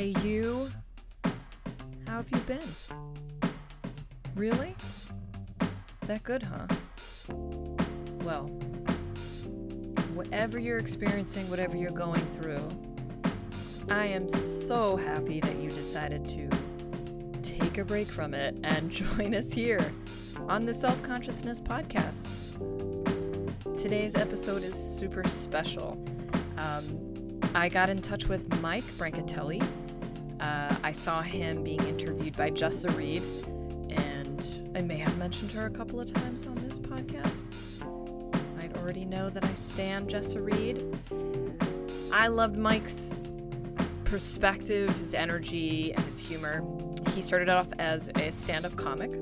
Hey you, how have you been? Really? That good, huh? Well, whatever you're experiencing, whatever you're going through, I am so happy that you decided to take a break from it and join us here on the Self-Consciousness Podcast. Today's episode is super special. I got in touch with Mike Brancatelli. I saw him being interviewed by Jessa Reed, and I may have mentioned her a couple of times on this podcast. I'd already know that I stan Jessa Reed. I loved Mike's perspective, his energy, and his humor. He started off as a stand-up comic,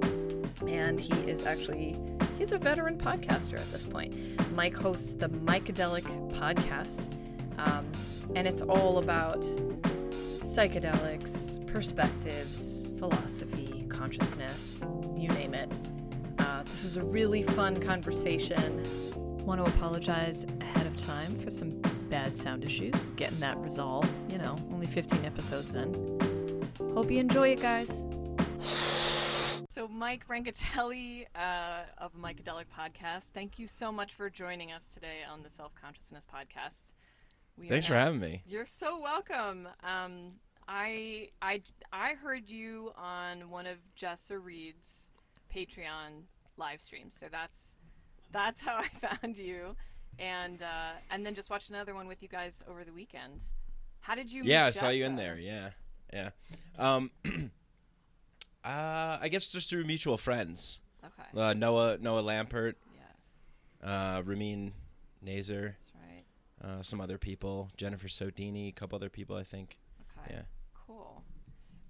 and he's a veteran podcaster at this point. Mike hosts the Mikeadelic podcast, and it's all about psychedelics, perspectives, philosophy, consciousness, you name it. This was a really fun conversation. Want to apologize ahead of time for some bad sound issues, getting that resolved, only 15 episodes in. Hope you enjoy it, guys. So Mike Brancatelli of Mikeadelic podcast, thank you so much for joining us today on the Self-Consciousness Podcast. Thanks for having me. You're so welcome. I heard you on one of Jessa Reed's Patreon live streams, so that's how I found you, and then just watched another one with you guys over the weekend. How did you meet I Jessa? saw you in there. Yeah. I guess just through mutual friends. Okay. Noah Lampert. Yeah. Ramin Nazer. That's right. Some other people. Jennifer Sodini. A couple other people, I think. Okay. Yeah. Cool.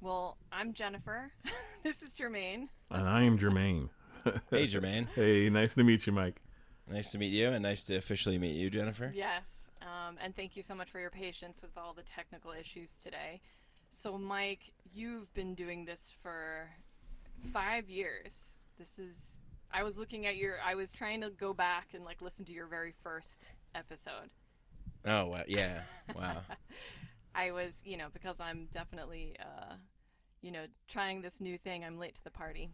Well, I'm Jennifer. This is Jermaine. And I am Jermaine. Hey, Jermaine. Hey, nice to meet you, Mike. Nice to meet you, and nice to officially meet you, Jennifer. Yes. And thank you so much for your patience with all the technical issues today. So, Mike, you've been doing this for 5 years. I was looking at I was trying to go back and listen to your very first episode. Oh, wow. Yeah. Wow. I was, because I'm definitely, trying this new thing. I'm late to the party.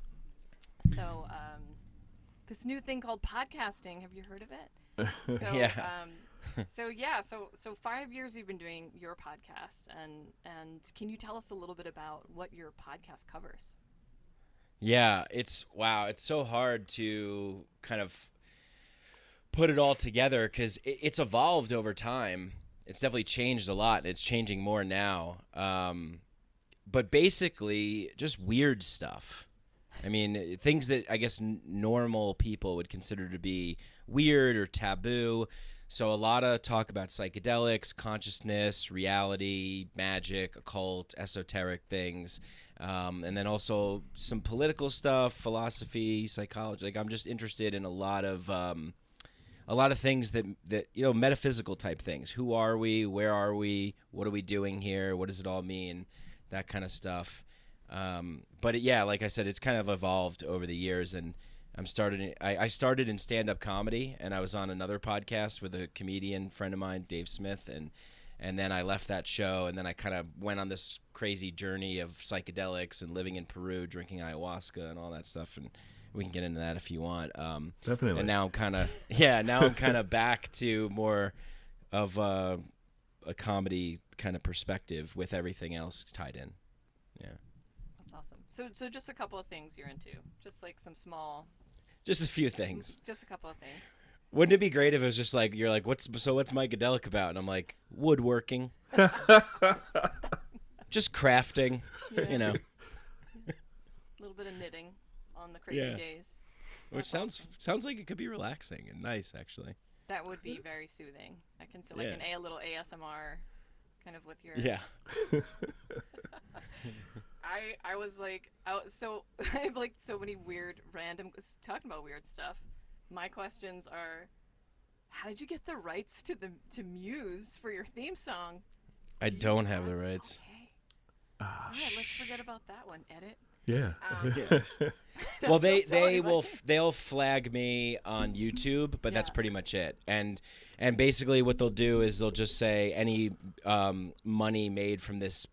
So, this new thing called podcasting, have you heard of it? So, Yeah. So 5 years you've been doing your podcast, and can you tell us a little bit about what your podcast covers? Yeah, it's so hard to kind of put it all together because it's evolved over time. It's definitely changed a lot, and it's changing more now. But basically, just weird stuff. I mean, things that I guess normal people would consider to be weird or taboo. So a lot of talk about psychedelics, consciousness, reality, magic, occult, esoteric things. And then also some political stuff, philosophy, psychology. I'm just interested in a lot of things that metaphysical type things. Who are we? Where are we? What are we doing here? What does it all mean? That kind of stuff. But like I said, it's kind of evolved over the years, and I started in stand-up comedy, and I was on another podcast with a comedian friend of mine, Dave Smith, and then I left that show, and then I kind of went on this crazy journey of psychedelics and living in Peru, drinking ayahuasca and all that stuff, and we can get into that if you want. Definitely. And now I'm kind of back to more of a comedy kind of perspective with everything else tied in. Yeah. That's awesome. So just a couple of things you're into, just some just a few things. Just a couple of things. Wouldn't it be great if it was just you're like, what's Mikeadelic about? And I'm like, woodworking. Just crafting, Yeah. A little bit of knitting on the crazy days. Which sounds like it could be relaxing and nice, actually. That would be very soothing. I can see a little ASMR kind of with your... Yeah. I was so I have so many weird random, talking about weird stuff. My questions are, how did you get the rights to Muse for your theme song? I don't have the rights. Okay. All right, let's forget about that one. Edit. Yeah. Well, Don't tell anybody. they'll flag me on YouTube, but that's Yeah. pretty much it. And basically what they'll do is they'll just say any money made from this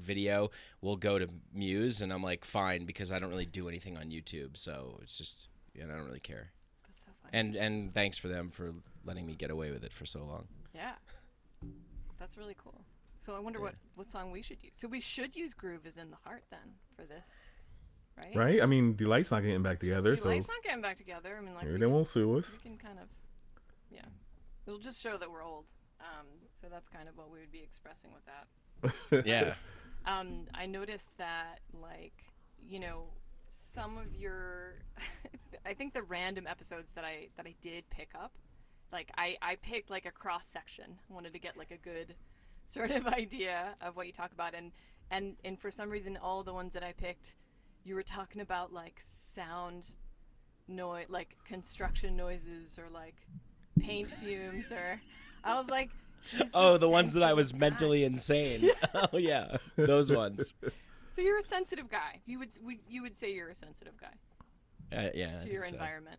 video will go to Muse, and I'm like, fine, because I don't really do anything on YouTube, so it's just I don't really care. That's so funny. And thanks for them for letting me get away with it for so long. Yeah. That's really cool. So I wonder what song we should use. So we should use Groove is in the Heart then for this, right? Right? I mean, Delight's not getting back together, so Delight's not getting back together. I mean, like, they won't sue us. we can kind of, yeah. It'll just show that we're old. So that's kind of what we would be expressing with that. Yeah. I noticed that, like, some of your, I think the random episodes that I did pick up, like, I picked, like, a cross-section. I wanted to get, like, a good sort of idea of what you talk about. And for some reason, all the ones that I picked, you were talking about, like, sound noise, like, construction noises or, like, paint fumes or... I was like... The ones that I was mentally insane. Oh, yeah. Those ones. So you're a sensitive guy. You would say you're a sensitive guy. Yeah. To your environment.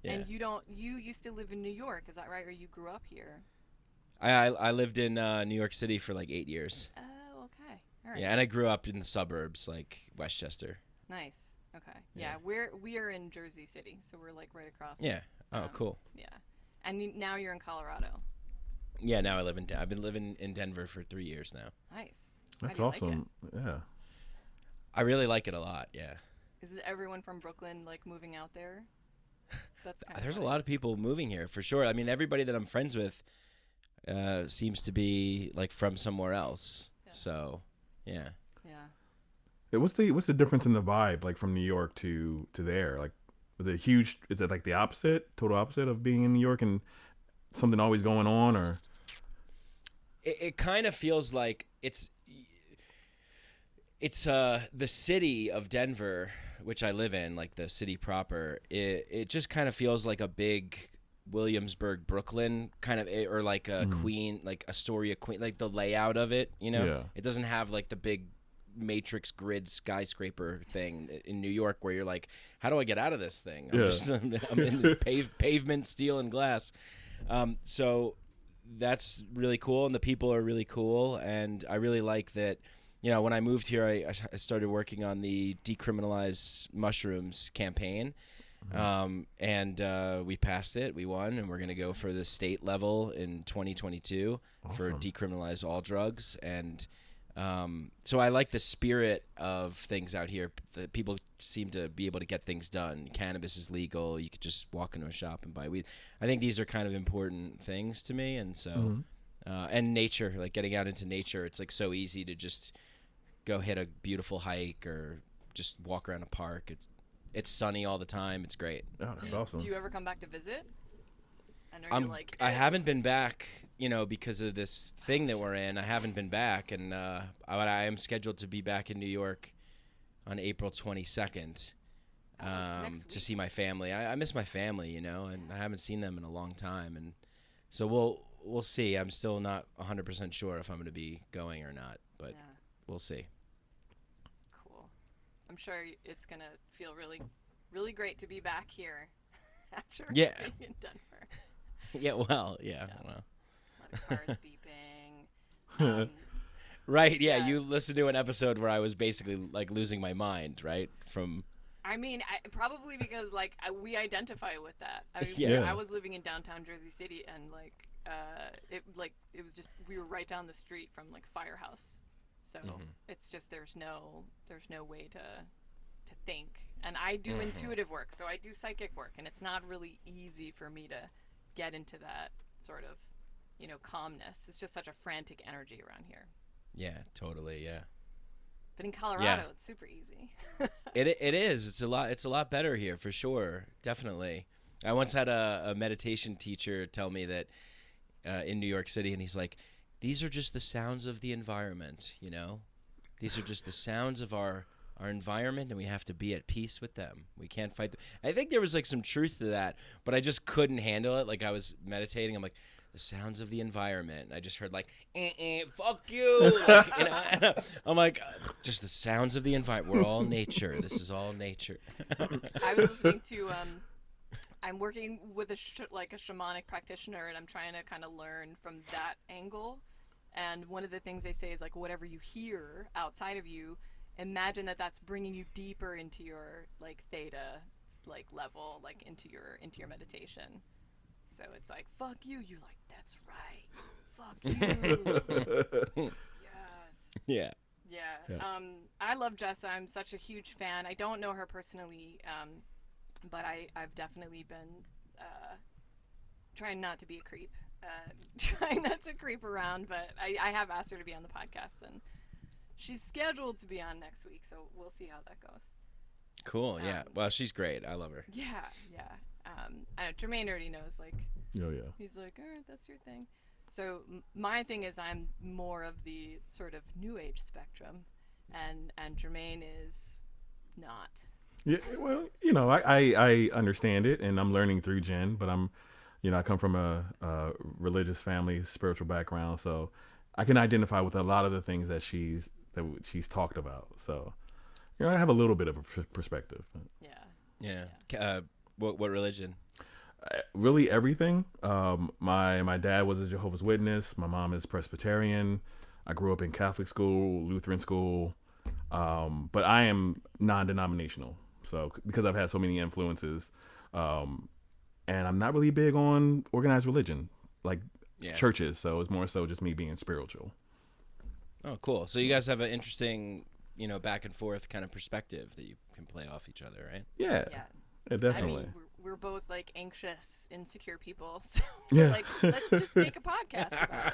Yeah. And you used to live in New York, is that right? Or you grew up here? I lived in New York City for like 8 years. Oh, okay. All right. Yeah, and I grew up in the suburbs, like Westchester. Nice. Okay. Yeah. Yeah, we are in Jersey City, so we're like right across. Yeah. Oh, cool. Yeah. And now you're in Colorado. Yeah, now I've been living in Denver for 3 years now. Nice. That's How do you like awesome. Yeah. I really like it a lot, yeah. Is everyone from Brooklyn like moving out there? That's kind There's of a lot of people moving here for sure. I mean, everybody that I'm friends with seems to be like from somewhere else. Yeah. So, yeah. Yeah, what's the difference in the vibe, like from New York to there? Like, was it huge? Is it like the total opposite of being in New York and something always going on, or? It kind of feels like it's the city of Denver, which I live in, like the city proper. It just kind of feels like a big Williamsburg, Brooklyn kind of, or like a Queen, like Astoria, Queen, like the layout of it. Yeah. It doesn't have like the big matrix grid skyscraper thing in New York where you're like, how do I get out of this thing? I'm in the pavement, steel, and glass. So that's really cool, and the people are really cool, and I really like that. When I moved here, I started working on the decriminalize mushrooms campaign, and we passed it. We won, and we're going to go for the state level in 2022 for decriminalize all drugs. And so I like the spirit of things out here. The people seem to be able to get things done. Cannabis is legal. You could just walk into a shop and buy weed. I think these are kind of important things to me, and so and nature, like getting out into nature. It's like so easy to just go hit a beautiful hike or just walk around a park. It's sunny all the time. It's great. Oh, that's awesome. Do you ever come back to visit? I haven't been back, because of this thing that we're in. I haven't been back, and I am scheduled to be back in New York on April 22nd to see my family. I miss my family, and I haven't seen them in a long time, and so we'll see. I'm still not 100% sure if I'm going to be going or not, but we'll see. Cool. I'm sure it's going to feel really, really great to be back here after being in Denver. Yeah, well, yeah. A lot of cars beeping. Right, yeah, you listened to an episode where I was basically like losing my mind, right? I mean, probably because we identify with that. I mean, Yeah. I was living in downtown Jersey City, and it was just, we were right down the street from like Firehouse, so it's just there's no way to think. And I do intuitive work, so I do psychic work, and it's not really easy for me to get into that sort of, calmness. It's just such a frantic energy around here. Yeah, totally, yeah. But in Colorado, it's super easy. It is. It's a lot better here for sure. Definitely. I once had a meditation teacher tell me that in New York City, and he's like, "These are just the sounds of the environment. These are just the sounds of our environment, and we have to be at peace with them. We can't fight them." I think there was like some truth to that, but I just couldn't handle it. Like I was meditating, I'm like, the sounds of the environment. And I just heard like, fuck you. Like, I'm like, just the sounds of the environment. We're all nature. This is all nature. I was listening to I'm working with a shamanic practitioner, and I'm trying to kind of learn from that angle. And one of the things they say is like, whatever you hear outside of you, imagine that that's bringing you deeper into your like theta like level, like into your meditation. So it's like, fuck you. You're like, that's right. Fuck you. Yes. Yeah. Yeah. I love Jessa. I'm such a huge fan. I don't know her personally, but I've definitely been trying not to be a creep. Trying not to creep around, but I have asked her to be on the podcast, and she's scheduled to be on next week, so we'll see how that goes. Cool. Yeah. Well, she's great. I love her. Yeah. I know Jermaine already knows. Like, Oh yeah. he's like, all right, that's your thing. So my thing is, I'm more of the sort of new age spectrum, and Jermaine is not. Yeah, well, you know, I understand it, and I'm learning through Jen, but I come from a religious family, spiritual background, so I can identify with a lot of the things that she's talked about. So, I have a little bit of a perspective. Yeah. What religion? Really everything. My dad was a Jehovah's Witness. My mom is Presbyterian. I grew up in Catholic school, Lutheran school, but I am non-denominational. So because I've had so many influences, and I'm not really big on organized religion, like churches. So it's more so just me being spiritual. Oh, cool. So you guys have an interesting, back and forth kind of perspective that you can play off each other, right? Yeah, definitely. I mean, we're both like anxious, insecure people. So we're like, let's just make a podcast about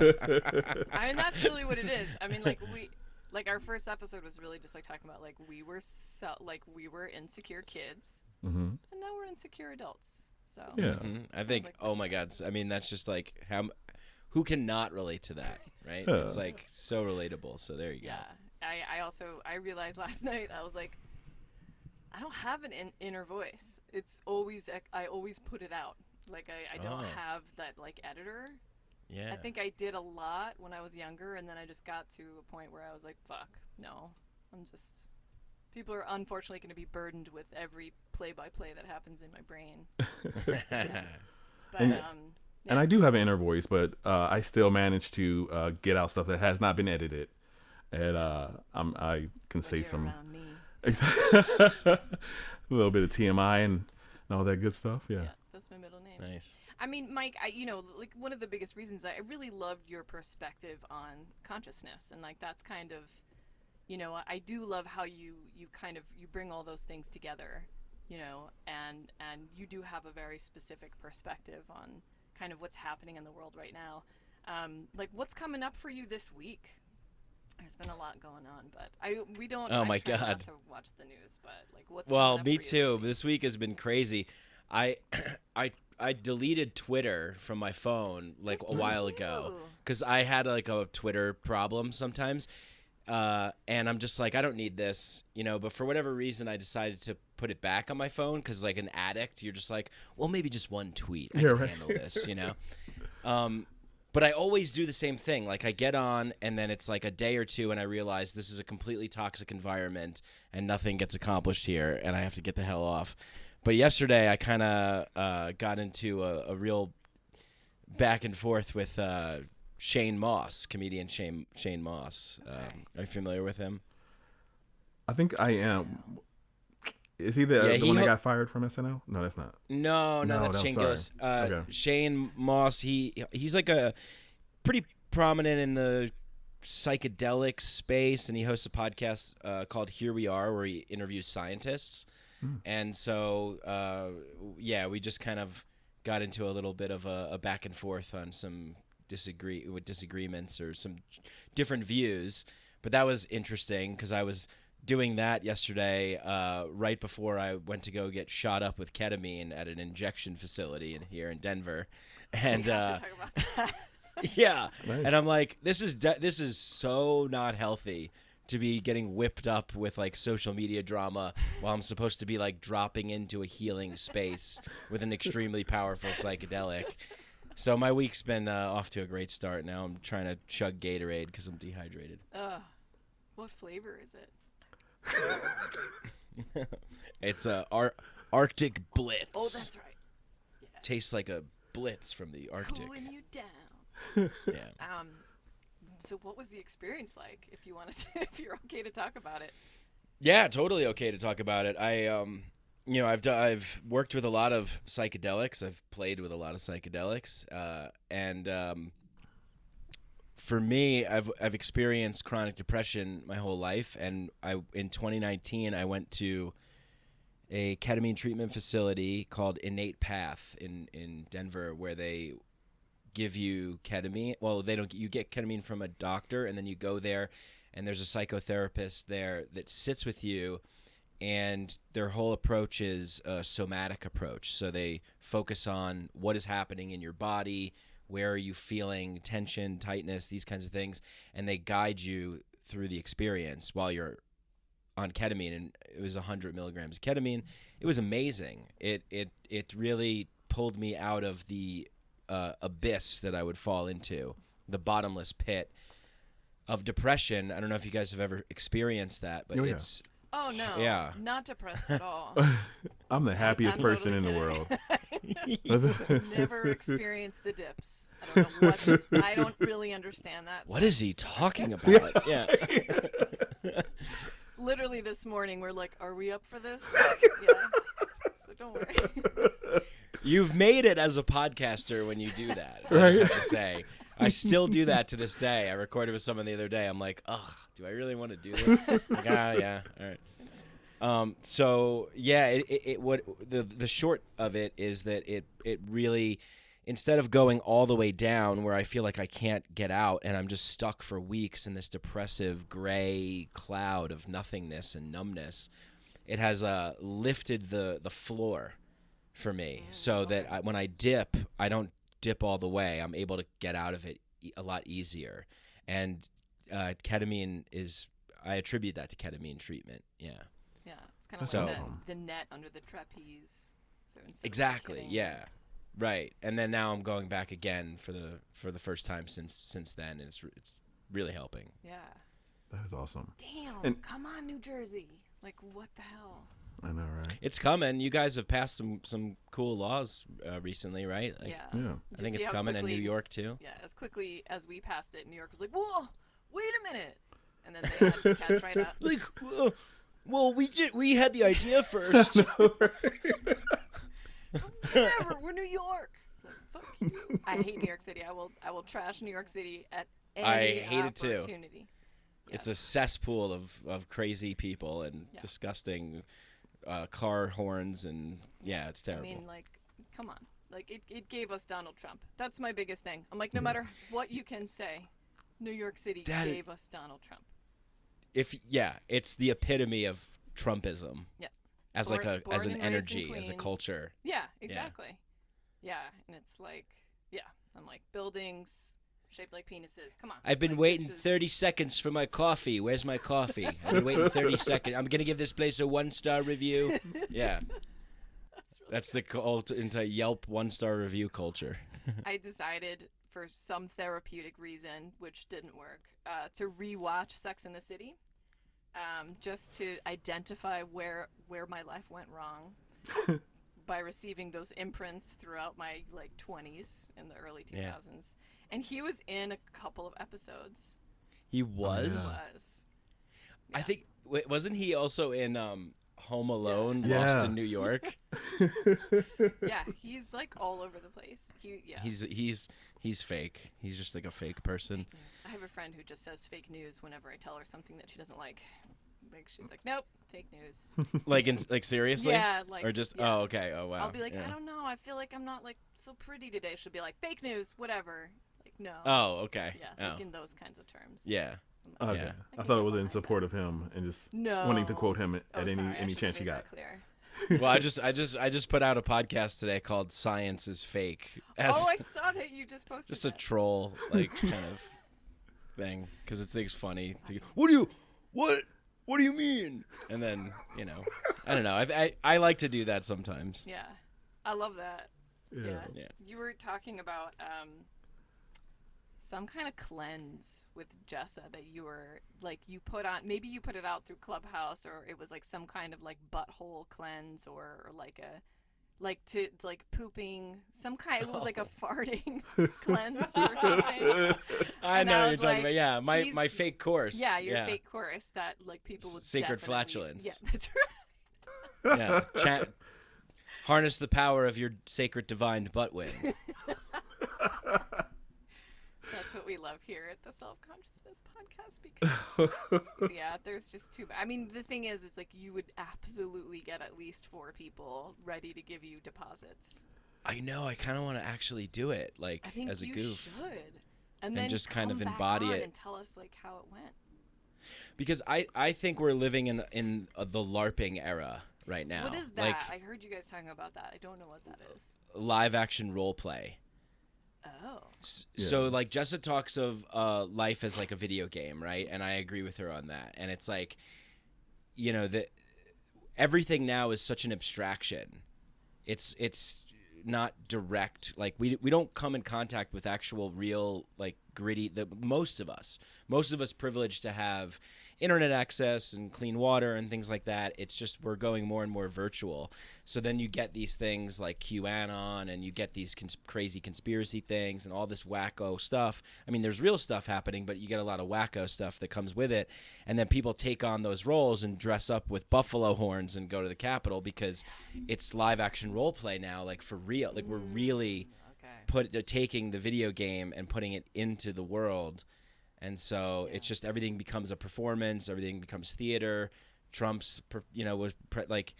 it. I mean, that's really what it is. I mean, like our first episode was really just like talking about like we were insecure kids, and now we're insecure adults. So yeah, I think oh my God, I mean that's just like who can not relate to that, right? Yeah. It's like so relatable. So there you go. Yeah, I realized last night I was like, I don't have an inner voice. It's always I always put it out. Like I don't have that like editor. Yeah. I think I did a lot when I was younger, and then I just got to a point where I was like, fuck, no. People are unfortunately going to be burdened with every play-by-play that happens in my brain. But, and I do have an inner voice, but I still manage to get out stuff that has not been edited. And I can say some... around me. a little bit of TMI and all that good stuff. Yeah, that's my middle name. Nice. I mean, Mike, like one of the biggest reasons I really loved your perspective on consciousness, and like that's kind of, I do love how you bring all those things together, and you do have a very specific perspective on kind of what's happening in the world right now. Like what's coming up for you this week? There's been a lot going on, but we don't. Oh my try God! Not to watch the news, but like what's well, coming up me for you too. This week has been crazy. I deleted Twitter from my phone like a while ago because I had like a Twitter problem sometimes, and I'm just like I don't need this, But for whatever reason, I decided to put it back on my phone because like an addict, you're just like, well, maybe just one tweet, I can handle this, But I always do the same thing. Like I get on and then it's like a day or two and I realize this is a completely toxic environment and nothing gets accomplished here and I have to get the hell off. But yesterday I kind of got into a real back and forth with Shane Moss, comedian Shane Moss. Are you familiar with him? I think I am. Is he the one that got fired from SNL? No, that's not. No, that's Shane Gillis. Okay. Shane Moss, he's like a pretty prominent in the psychedelic space, and he hosts a podcast called Here We Are, where he interviews scientists. And so, we just kind of got into a little bit of a back and forth on some disagreements or some different views. But that was interesting because I was doing that yesterday right before I went to go get shot up with ketamine at an injection facility here in Denver. And we have to talk about that. yeah. Nice. And I'm like, this is so not healthy to be getting whipped up with like social media drama while I'm supposed to be like dropping into a healing space with an extremely powerful psychedelic. So my week's been off to a great start. Now I'm trying to chug Gatorade because I'm dehydrated. What flavor is it? It's Arctic Blitz. Oh, that's right. Yeah. Tastes like a Blitz from the Arctic. Cooling you down. Yeah. So what was the experience like? If you wanted to, if you're okay to talk about it. Yeah, totally okay to talk about it. I've worked with a lot of psychedelics. I've played with a lot of psychedelics, and for me, I've experienced chronic depression my whole life. And in 2019, I went to a ketamine treatment facility called Innate Path in Denver, where they give you ketamine. Well, they don't. You get ketamine from a doctor, and then you go there, and there's a psychotherapist there that sits with you, and their whole approach is a somatic approach. So they focus on what is happening in your body, where are you feeling tension, tightness, these kinds of things, and they guide you through the experience while you're on ketamine. And it was 100 milligrams of ketamine. It was amazing. It really pulled me out of the abyss that I would fall into, the bottomless pit of depression. I don't know if you guys have ever experienced that, but it's... Oh, no. Yeah. Not depressed at all. I'm the happiest I'm person totally in kidding. the world. Never experienced the dips. I don't know what. I don't really understand that. What is he talking about? Yeah. Literally this morning, we're like, are we up for this? Yeah. So don't worry. You've made it as a podcaster when you do that. I Right. just have to say. I still do that to this day. I recorded with someone the other day. I'm like, ugh, do I really want to do this? Like, yeah, all right. So yeah, what the short of it is that it really, instead of going all the way down where I feel like I can't get out and I'm just stuck for weeks in this depressive gray cloud of nothingness and numbness, it has lifted the floor for me, so that when I dip, I don't dip all the way. I'm able to get out of it a lot easier. And ketamine is, I attribute that to ketamine treatment. Yeah. Yeah, it's kind of So- like the net under the trapeze. So instead of Exactly. kidding- Yeah. Right. And then now I'm going back again for the first time since then, and it's really helping. Yeah. That is awesome. Damn. And- Come on, New Jersey. Like, what the hell? I know, right? It's coming. You guys have passed some cool laws recently, right? Like, Yeah. Yeah. I think it's coming in New York too. Yeah, as quickly as we passed it, New York was like, whoa, wait a minute. And then they had to catch right up. Like, well, we had the idea first. Whatever, we're New York. Like, fuck you. I hate New York City. I will trash New York City at any I hate it too. opportunity. It's a cesspool of crazy people and disgusting car horns, and yeah, it's terrible. I mean, like, come on. Like, it gave us Donald Trump. That's my biggest thing. I'm like, no matter what you can say, New York City gave us Donald Trump. It's the epitome of Trumpism. Yeah. As Born an and raised in energy, as a Queens. culture. Yeah, exactly. Yeah, and it's like, I'm like, buildings shaped like penises. Come on. I've been Like, waiting this is- 30 seconds for my coffee. Where's my coffee? I've been waiting 30 seconds. I'm going to give this place a 1-star review. Yeah. That's the cult into Yelp 1-star review culture. I decided for some therapeutic reason, which didn't work, to rewatch Sex and the City, just to identify where my life went wrong by receiving those imprints throughout my 20s and the early 2000s. Yeah. And he was in a couple of episodes. He was? He was. I think, wasn't he also in Home Alone, Yeah. Lost in New York? Yeah, he's like all over the place. He's fake. He's just like a fake person. Fake news. I have a friend who just says fake news whenever I tell her something that she doesn't like. Like, she's like, nope, fake news. Like seriously? Yeah, like, Or just yeah. oh okay, oh wow. I'll be like, yeah. I don't know. I feel like I'm not like so pretty today. She'll be like, fake news, whatever. Like, no. Oh, okay. Yeah, like Oh. in those kinds of terms. Yeah. I'm like, Okay. Yeah. I thought it was in support of him and just No. wanting to quote him at Oh, any sorry, I any should chance have you made got. that clear. Well, I just put out a podcast today called Science is Fake. Oh, I saw that you just posted just a that. troll like kind of thing because it's funny to what do you mean? And then I don't know. I like to do that sometimes. Yeah, I love that. Yeah. Yeah. You were talking about some kind of cleanse with Jessa that you were like you put on. Maybe you put it out through Clubhouse, or it was like some kind of like butthole cleanse, or like a like pooping some kind. It was like a farting cleanse or something. I And know I what you're was talking like, about. Yeah, my he's- my fake course. Yeah, your fake chorus that like people would Sacred definitely flatulence. Yeah, that's right. Yeah. Harness the power of your sacred divine butt wind. That's what we love here at the Self Consciousness Podcast because yeah, there's just too. I mean, the thing is, it's like you would absolutely get at least 4 people ready to give you deposits. I know. I kind of want to actually do it, like I think as a you goof, should, and then just kind of come back embody on it. and tell us like how it went. because I think we're living in the LARPing era right now. What is that? Like I heard you guys talking about that. I don't know what that is. live action role play. Oh. So like Jessa talks of life as like a video game, right? And I agree with her on that. And it's like, you know, that everything now is such an abstraction. It's not direct. Like we don't come in contact with actual real like gritty. Most of us privileged to have internet access and clean water and things like that. It's just we're going more and more virtual. So then you get these things like QAnon, and you get these crazy conspiracy things and all this wacko stuff. I mean, there's real stuff happening, but you get a lot of wacko stuff that comes with it. And then people take on those roles and dress up with buffalo horns and go to the Capitol because it's live action role play now, like for real. Like we're really taking the video game and putting it into the world. And so it's just everything becomes a performance. Everything becomes theater. Trump's, like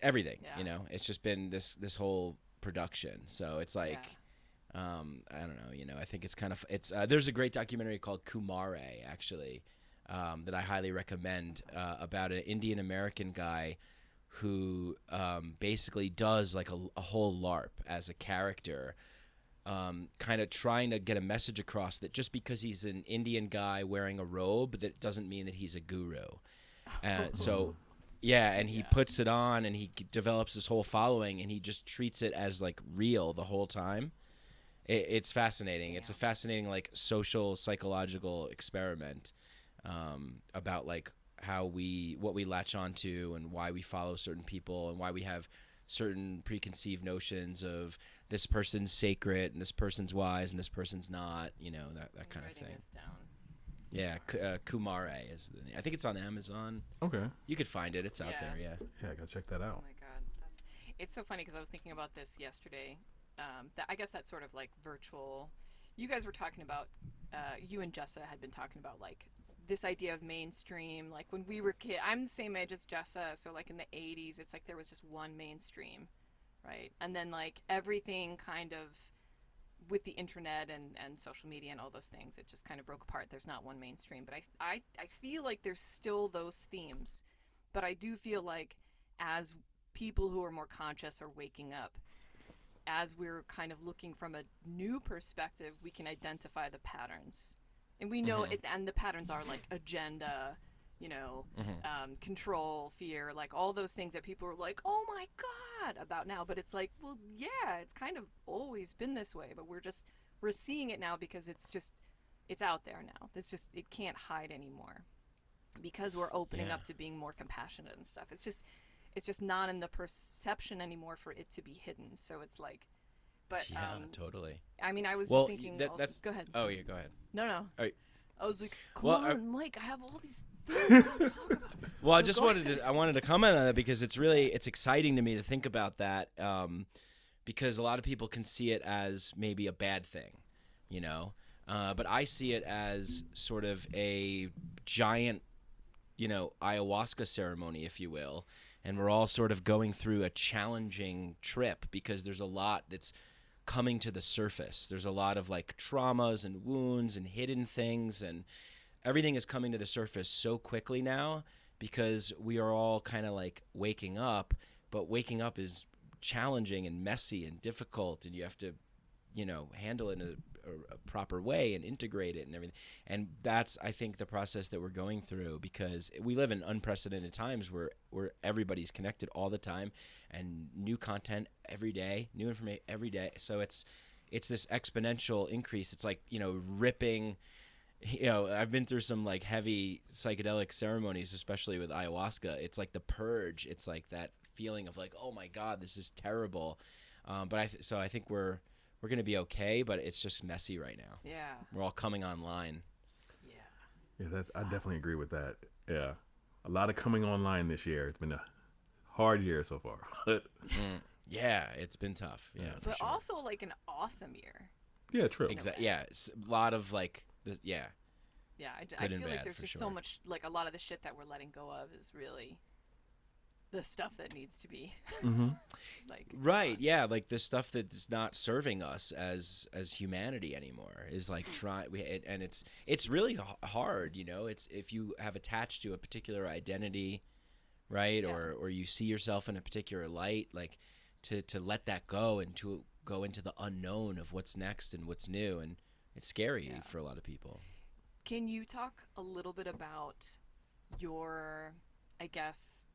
everything. Yeah. You know, it's just been this whole production. So it's like, I don't know. You know, I think it's kind of there's a great documentary called Kumare actually that I highly recommend about an Indian American guy who basically does like a whole LARP as a character. Kind of trying to get a message across that just because he's an Indian guy wearing a robe, that doesn't mean that he's a guru. So, yeah, and he puts it on and he develops this whole following, and he just treats it as like real the whole time. It's fascinating. It's a fascinating like social psychological experiment about like what we latch onto and why we follow certain people and why we have certain preconceived notions of this person's sacred and this person's wise and this person's not, you know, that kind of thing. This down. Yeah, Kumare is the name. I think it's on Amazon. Okay. You could find it. It's out there, yeah. Yeah, I gotta check that Oh out. my God, it's so funny because I was thinking about this yesterday. I guess that's sort of like virtual. You guys were talking about, you and Jessa had been talking about like this idea of mainstream. Like when we were kids, I'm the same age as Jessa, so like in the 80s, it's like there was just one mainstream, right? And then like everything kind of with the internet and social media and all those things, it just kind of broke apart. There's not one mainstream, but I feel like there's still those themes, but I do feel like as people who are more conscious are waking up, as we're kind of looking from a new perspective, we can identify the patterns. And we know it, and the patterns are like agenda, you know, control, fear, like all those things that people are like, oh my God, about now. But it's like, well, yeah, it's kind of always been this way, but we're seeing it now because it's out there now. It can't hide anymore because we're opening up to being more compassionate and stuff. It's just not in the perception anymore for it to be hidden. So it's like, but totally. I mean, I was just thinking. That's go ahead. Oh yeah, go ahead. No. Right. I was like, come Well, on, Mike. I have all these things I want to talk about. Well, I wanted to comment on that because it's exciting to me to think about that because a lot of people can see it as maybe a bad thing, you know, but I see it as sort of a giant, you know, ayahuasca ceremony, if you will, and we're all sort of going through a challenging trip because there's a lot that's coming to the surface. There's a lot of like traumas and wounds and hidden things, and everything is coming to the surface so quickly now because we are all kind of like waking up, but waking up is challenging and messy and difficult, and you have to handle it in a proper way and integrate it and everything. And that's, I think, the process that we're going through, because we live in unprecedented times where everybody's connected all the time, and new content every day, new information every day. So it's this exponential increase. It's like, ripping. I've been through some like heavy psychedelic ceremonies, especially with ayahuasca. It's like the purge. It's like that feeling of like, oh my God, this is terrible. But I think we're going to be okay, but it's just messy right now. Yeah. We're all coming online. Yeah, I definitely agree with that. Yeah. A lot of coming online this year. It's been a hard year so far. Yeah, it's been tough. Yeah, But sure. also like an awesome year. Yeah, true. Exactly. Yeah, a lot of like yeah. Yeah, I Good feel and like bad, there's for just sure. so much, like a lot of the shit that we're letting go of is really the stuff that needs to be like Right. Yeah, like the stuff that's not serving us as humanity anymore is like and it's really hard, It's if you have attached to a particular identity, right? Yeah. Or you see yourself in a particular light, like to let that go and to go into the unknown of what's next and what's new, and it's scary for a lot of people. Can you talk a little bit about your, I guess,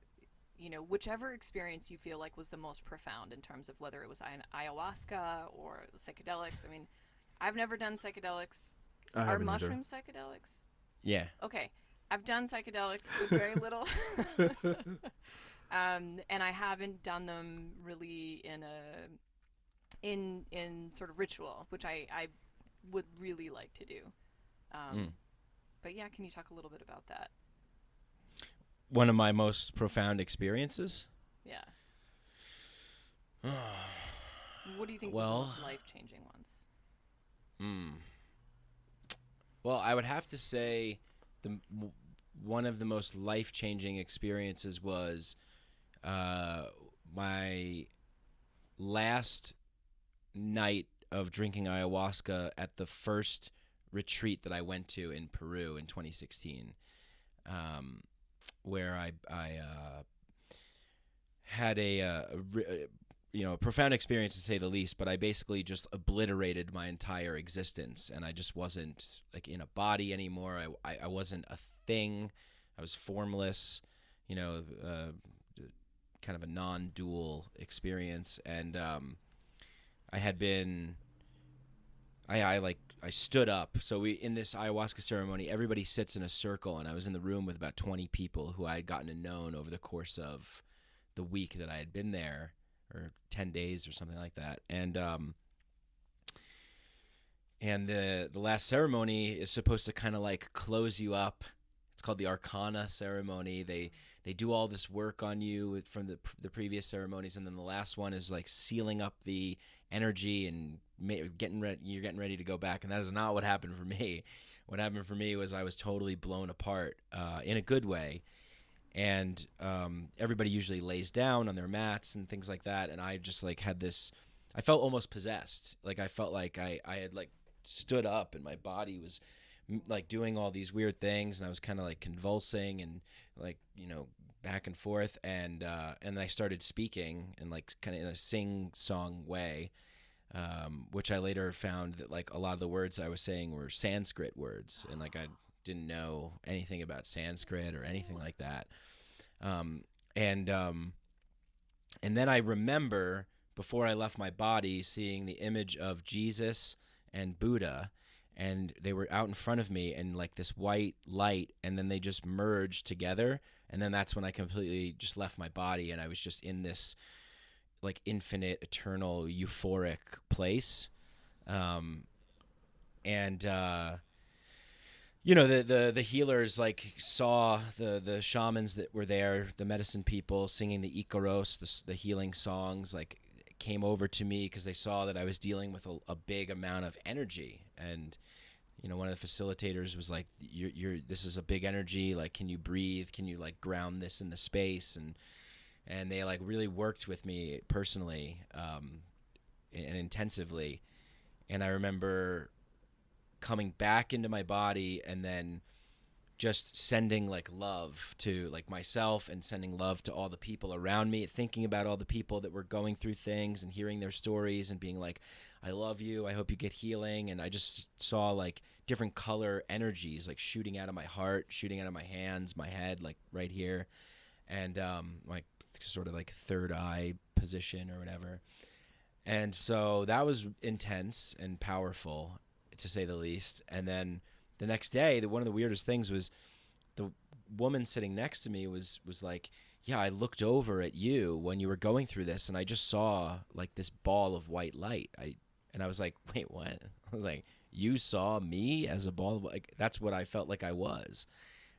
whichever experience you feel like was the most profound in terms of whether it was ayahuasca or psychedelics? I mean, I've never done psychedelics. I Are haven't mushroom psychedelics? Yeah. Okay. I've done psychedelics with very little. And I haven't done them really in sort of ritual, which I would really like to do. But yeah, can you talk a little bit about that? One of my most profound experiences. Yeah. What do you think was the most life-changing ones? Well, I would have to say one of the most life-changing experiences was my last night of drinking ayahuasca at the first retreat that I went to in Peru in 2016, where I had a profound experience, to say the least. But I basically just obliterated my entire existence, and I just wasn't like in a body anymore. I wasn't a thing. I was formless, kind of a non-dual experience. And I had been, I stood up. So in this ayahuasca ceremony, everybody sits in a circle, and I was in the room with about 20 people who I had gotten to know over the course of the week that I had been there, or 10 days or something like that. And the last ceremony is supposed to kind of like close you up. It's called the Arcana Ceremony. They do all this work on you from the previous ceremonies, and then the last one is like sealing up the energy and getting ready. You're getting ready to go back, and that is not what happened for me. What happened for me was I was totally blown apart in a good way, and everybody usually lays down on their mats and things like that, and I just like had this. I felt almost possessed. Like I felt like I had like stood up, and my body was like doing all these weird things, and I was kind of like convulsing and like back and forth, and I started speaking and like kind of in a sing-song way, which I later found that like a lot of the words I was saying were Sanskrit words, and like I didn't know anything about Sanskrit or anything like that, and then I remember before I left my body seeing the image of Jesus and Buddha, and they were out in front of me and like this white light, and then they just merged together, and then that's when I completely just left my body, and I was just in this like infinite, eternal, euphoric place. The healers like saw the shamans that were there, the medicine people singing the Icaros, the healing songs, like came over to me because they saw that I was dealing with a big amount of energy. And one of the facilitators was like, you're this is a big energy, like can you breathe, can you like ground this in the space, and they like really worked with me personally and intensively. And I remember coming back into my body and then just sending like love to like myself and sending love to all the people around me, thinking about all the people that were going through things and hearing their stories and being like, I love you, I hope you get healing. And I just saw like different color energies like shooting out of my heart, shooting out of my hands, my head, like right here, and like sort of like third eye position or whatever. And so that was intense and powerful, to say the least. And then the next day, one of the weirdest things was the woman sitting next to me was like, yeah, I looked over at you when you were going through this, and I just saw like this ball of white light. And I was like, wait, what? I was like, you saw me as a ball of, like, that's what I felt like I was.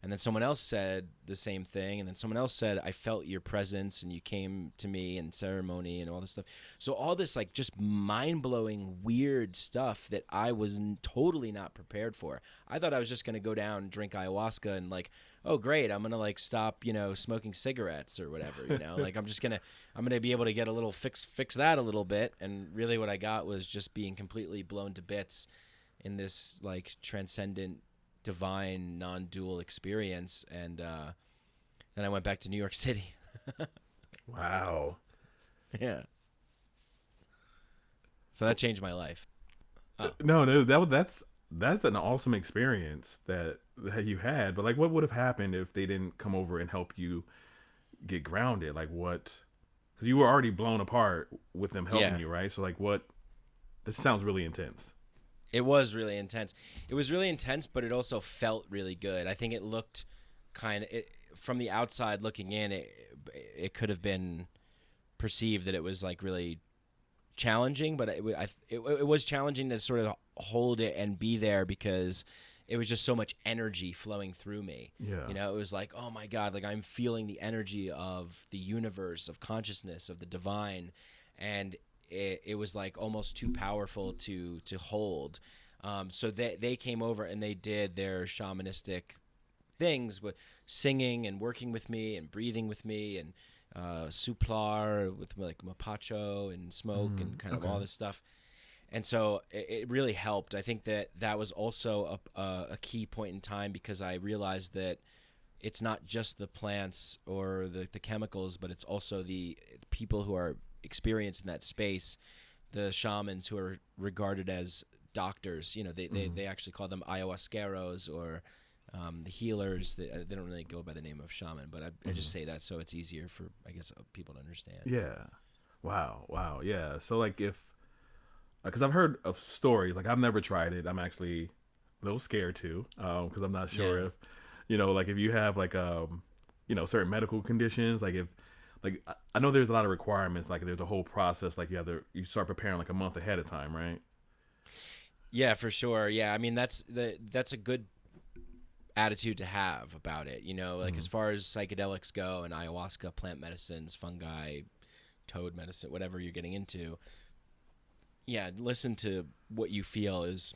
And then someone else said the same thing. And then someone else said, I felt your presence and you came to me in ceremony and all this stuff. So all this like just mind-blowing, weird stuff that I was totally not prepared for. I thought I was just going to go down and drink ayahuasca and like, oh, great, I'm going to like stop, smoking cigarettes or whatever, like I'm going to be able to get a little fix that a little bit. And really what I got was just being completely blown to bits in this like transcendent, divine, non-dual experience. And then I went back to New York City. Wow. Yeah. So that changed my life. Oh. No, that's an awesome experience that you had. But like, what would have happened if they didn't come over and help you get grounded? Like what? Because you were already blown apart with them helping you, right? So like, what? This sounds really intense. It was really intense. It was really intense, but it also felt really good. I think it looked kind of, from the outside looking in, it could have been perceived that it was like really challenging, but it was challenging to sort of hold it and be there because it was just so much energy flowing through me. Yeah. It was like, oh my God, like I'm feeling the energy of the universe, of consciousness, of the divine. And it was like almost too powerful to hold. So they came over and they did their shamanistic things with singing and working with me and breathing with me and suplar with like mapacho and smoke and kind of all this stuff. And so it really helped. I think that was also a key point in time because I realized that it's not just the plants or the chemicals, but it's also the people who are experienced in that space, the shamans who are regarded as doctors. They actually call them ayahuasqueros or the healers. They don't really go by the name of shaman, but I just say that so it's easier for, I guess, people to understand. Yeah. Wow. Yeah. So like because I've heard of stories, like I've never tried it. I'm actually a little scared too, because I'm not sure if, like if you have like, certain medical conditions, like if, like I know there's a lot of requirements, like there's a whole process, like you start preparing like a month ahead of time, right? Yeah, for sure. Yeah, I mean that's a good attitude to have about it. Like as far as psychedelics go and ayahuasca, plant medicines, fungi, toad medicine, whatever you're getting into. Yeah, listen to what you feel is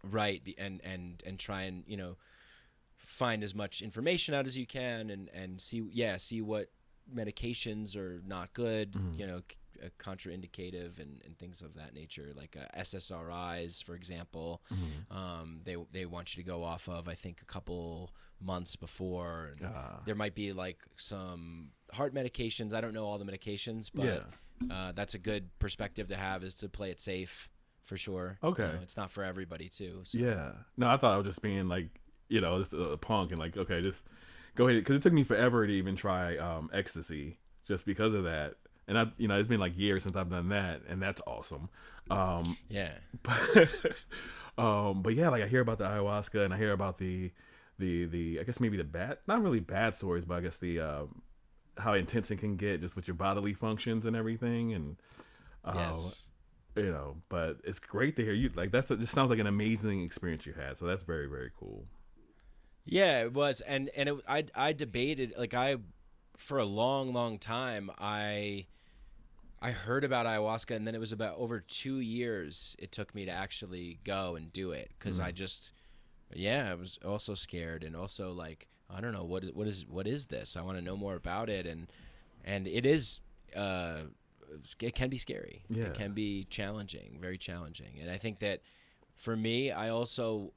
right, and try and find as much information out as you can, and see what medications are not good, contraindicative and things of that nature, like SSRIs, for example. They want you to go off of, I think, a couple months before. And there might be like some heart medications. I don't know all the medications, but that's a good perspective to have, is to play it safe for sure. Okay. It's not for everybody too. So. Yeah. No, I thought I was just being like, just a punk and like, okay, just go ahead. Because it took me forever to even try ecstasy just because of that. And it's been like years since I've done that, and that's awesome. Yeah. But yeah, like I hear about the ayahuasca and I hear about the I guess maybe the bad, not really bad stories, but I guess the how intense it can get just with your bodily functions and everything. And Yes. But it's great to hear you. Like this sounds like an amazing experience you had. So that's very, very cool. Yeah, it was, and I debated, like for a long, long time I heard about ayahuasca, and then it was about over 2 years it took me to actually go and do it, because I was also scared, and also like, I don't know, what is this? I want to know more about it, and it is it can be scary. Yeah. It can be challenging, very challenging, and I think that for me, I also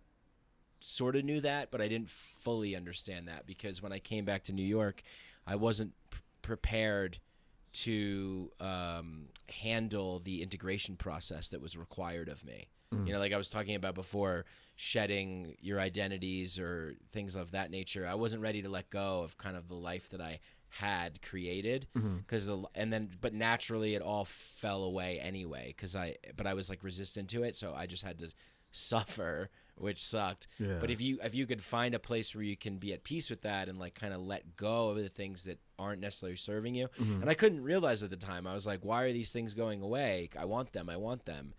sort of knew that, but I didn't fully understand that because when I came back to New York, I wasn't prepared to handle the integration process that was required of me. You know, like I was talking about before, shedding your identities or things of that nature. I wasn't ready to let go of kind of the life that I had created, but naturally it all fell away anyway but I was like resistant to it, so I just had to suffer, which sucked. But if you could find a place where you can be at peace with that and like kind of let go of the things that aren't necessarily serving you, and I couldn't realize at the time, I was like, why are these things going away? I want them,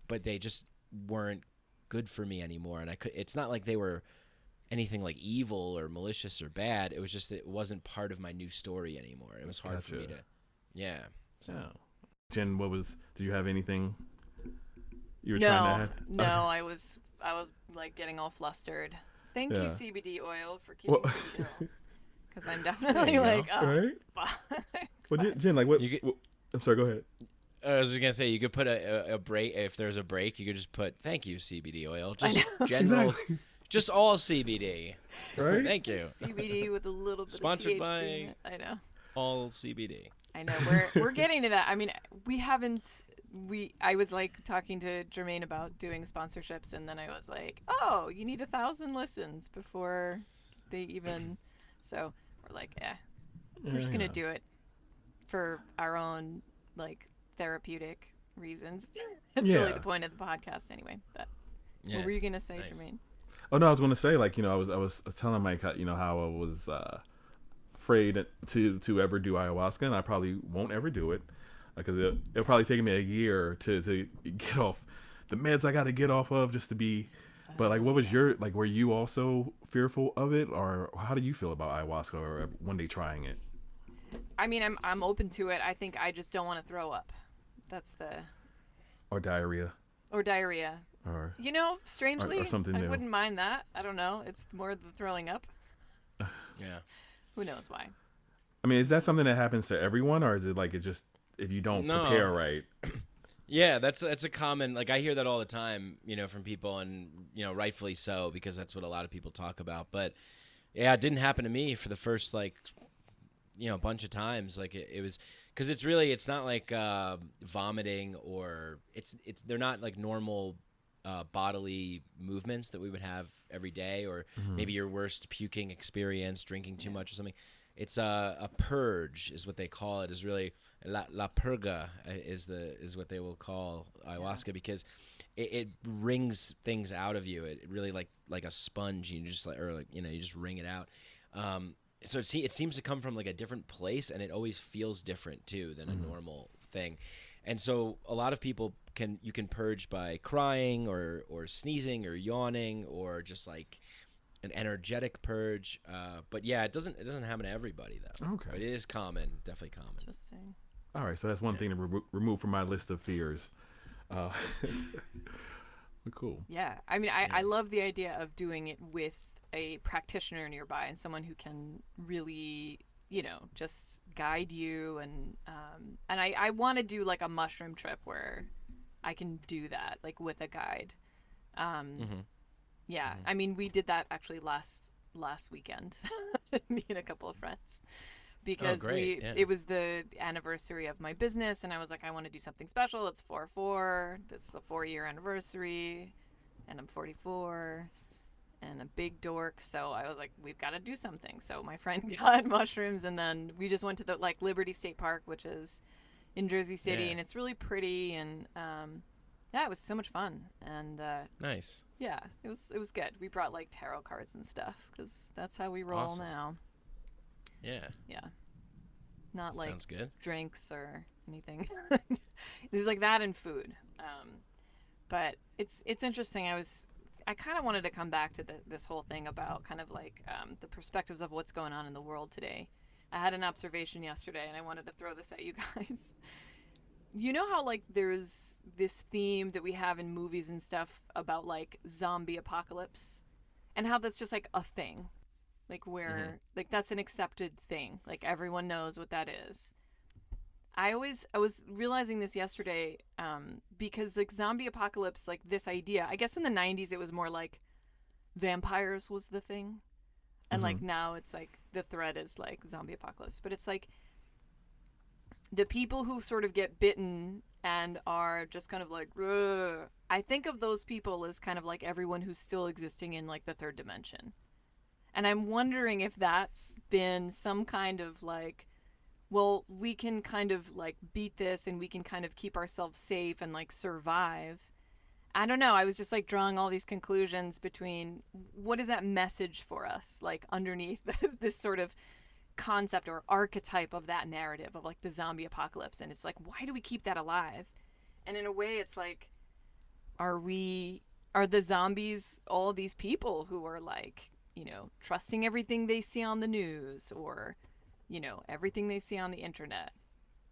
but they just weren't good for me anymore, and it's not like they were anything like evil or malicious or bad. It was just that it wasn't part of my new story anymore. It was hard for me to, so. Jen, did you have anything you were trying to add? No, I was like getting all flustered. Thank you, CBD oil, for keeping me chill. Because I'm definitely like, right? Fuck. Well, Jen, like I'm sorry, go ahead. I was just gonna say, you could put a break. If there's a break, you could just put "Thank you, CBD oil." Just general, just all CBD. Right? Thank you. CBD with a little bit Sponsored of THC by in it. I know. All CBD. I know. We're getting to that. I mean, I was like talking to Jermaine about doing sponsorships, and then I was like, oh, you need 1,000 listens before they even. So we're like, we're just gonna do it for our own like therapeutic reasons. That's really the point of the podcast anyway. But what were you gonna say, Jermaine? Oh no, I was gonna say, like, you know, I was telling Mike how, you know, how I was afraid to ever do ayahuasca, and I probably won't ever do it because it'll probably take me a year to get off the meds I got to get off of just to be. But like, what was your, like, were you also fearful of it, or how do you feel about ayahuasca or one day trying it? I mean, I'm open to it. I think I just don't want to throw up. That's or diarrhea. Or diarrhea. Or, you know, strangely, or something new. I wouldn't mind that. I don't know. It's more the throwing up. Yeah. Who knows why? I mean, is that something that happens to everyone, or is it like it just if you don't prepare right? Yeah, that's a common, like, I hear that all the time, you know, from people, and, you know, rightfully so, because that's what a lot of people talk about. But yeah, it didn't happen to me for the first, like, you know, bunch of times. Like it was, because it's not like vomiting, or they're not like normal bodily movements that we would have every day, or maybe your worst puking experience, drinking too much or something. It's a purge is what they call it. Is really la purga is what they will call ayahuasca, because it wrings things out of you. It really like a sponge. You just you just wring it out. So it seems to come from like a different place, and it always feels different too than a normal thing. And so a lot of people you can purge by crying or sneezing or yawning, or just like an energetic purge. But yeah, it doesn't happen to everybody though. Okay. But it is common, definitely common. Interesting. All right, so that's one thing to remove from my list of fears. Cool. Yeah, I mean, I love the idea of doing it with a practitioner nearby and someone who can really, you know, just guide you, and I want to do like a mushroom trip where I can do that like with a guide. Yeah, I mean, we did that actually last weekend, me and a couple of friends, because it was the anniversary of my business, and I was like, I want to do something special. It's 4/4. This is a 4-year anniversary, and I'm 44. And a big dork, so I was like, we've got to do something. So my friend got mushrooms, and then we just went to the like Liberty State Park, which is in Jersey City, and it's really pretty, and yeah, it was so much fun. And nice. Yeah, it was good. We brought like tarot cards and stuff because that's how we roll now. Yeah. Yeah. Not like sounds good. Drinks or anything. There's like that and food. But it's interesting. I kind of wanted to come back to this whole thing about kind of like the perspectives of what's going on in the world today. I had an observation yesterday, and I wanted to throw this at you guys. You know how like there's this theme that we have in movies and stuff about like zombie apocalypse, and how that's just like a thing, like where like that's an accepted thing, like everyone knows what that is. I was realizing this yesterday because like zombie apocalypse, like this idea, I guess in the 90s it was more like vampires was the thing, and like Mhm. now it's like the threat is like zombie apocalypse, but it's like the people who sort of get bitten and are just kind of like, "Ugh." I think of those people as kind of like everyone who's still existing in like the third dimension. And I'm wondering if that's been some kind of like, well, we can kind of like beat this and we can kind of keep ourselves safe and like survive. I don't know. I was just like drawing all these conclusions between what is that message for us, like underneath this sort of concept or archetype of that narrative of like the zombie apocalypse. And it's like, why do we keep that alive? And in a way, it's like, are the zombies all these people who are like, trusting everything they see on the news or, everything they see on the internet?